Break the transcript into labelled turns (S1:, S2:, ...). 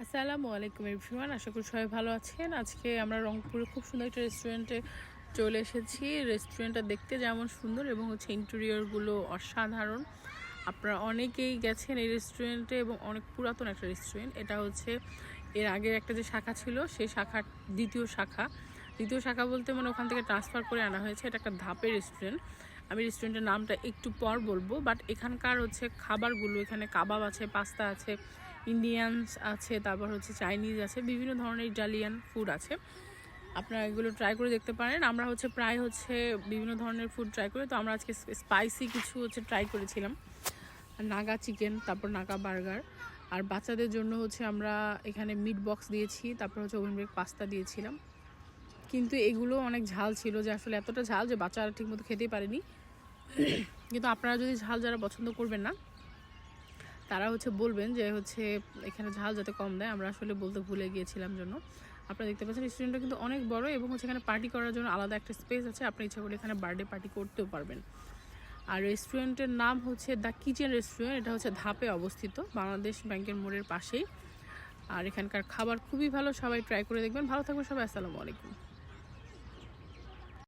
S1: আসসালামু আলাইকুম এভরিওয়ান, আশা করি সবাই ভালো আছেন। আজকে আমরা রংপুরে খুব সুন্দর একটা রেস্টুরেন্টে চলে এসেছি। রেস্টুরেন্টটা দেখতে যেমন সুন্দর এবং ইন্টেরিয়রগুলো অসাধারণ। আপনারা অনেকেই গেছেন এই রেস্টুরেন্টে এবং অনেক পুরাতন একটা রেস্টুরেন্ট। এটা হচ্ছে এর আগের একটা যে শাখা ছিল সেই শাখার দ্বিতীয় শাখা বলতে মানে ওখান থেকে ট্রান্সফার করে আনা হয়েছে। এটা একটা ধাপের রেস্টুরেন্ট। আমি রেস্টুরেন্টের নামটা একটু পর বলবো, বাট এখানকার খাবারগুলো, এখানে কাবাব আছে, পাস্তা আছে, ইন্ডিয়ানস আছে, তারপর চাইনিজ আছে, বিভিন্ন ধরনের ইটালিয়ান ফুড আছে। আপনারা এগুলো ট্রাই করে দেখতে পারেন। আমরা প্রায় বিভিন্ন ধরনের ফুড ট্রাই করি। তো আমরা আজকে স্পাইসি কিছু ট্রাই করেছিলাম, নাগা চিকেন, তারপর নাগা বার্গার। আর বাচ্চাদের জন্য আমরা এখানে মিট বক্স দিয়েছি, তারপর ওভেন বেক পাস্তা দিয়েছিলাম। কিন্তু এগুলো অনেক ঝাল ছিল, যে আসলে এতটা ঝাল যে বাচ্চারা ঠিকমতো খেতেই পারেনি। কিন্তু আপনারা যদি ঝাল যারা পছন্দ করবেন না তারা বলবেন যে এখানে ঝাল যাতে কম দেয়। আমরা আসলে বলতে ভুলে গিয়েছিলাম জন্য। আপনারা দেখতে পাচ্ছেন রেস্টুরেন্টটা কিন্তু অনেক বড় এবং এখানে পার্টি করার জন্য আলাদা একটা স্পেস আছে। আপনি ইচ্ছা করলে এখানে বার্থডে পার্টি করতেও পারবেন। আর রেস্টুরেন্টের নাম দ্য কিচেন রেস্টুরেন্ট। এটা ধাপে অবস্থিত, বাংলাদেশ ব্যাংকের মোড়ের পাশেই। আর এখানকার খাবার খুবই ভালো, সবাই ট্রাই করে দেখবেন। ভালো থাকবেন সবাই, আসসালামু আলাইকুম।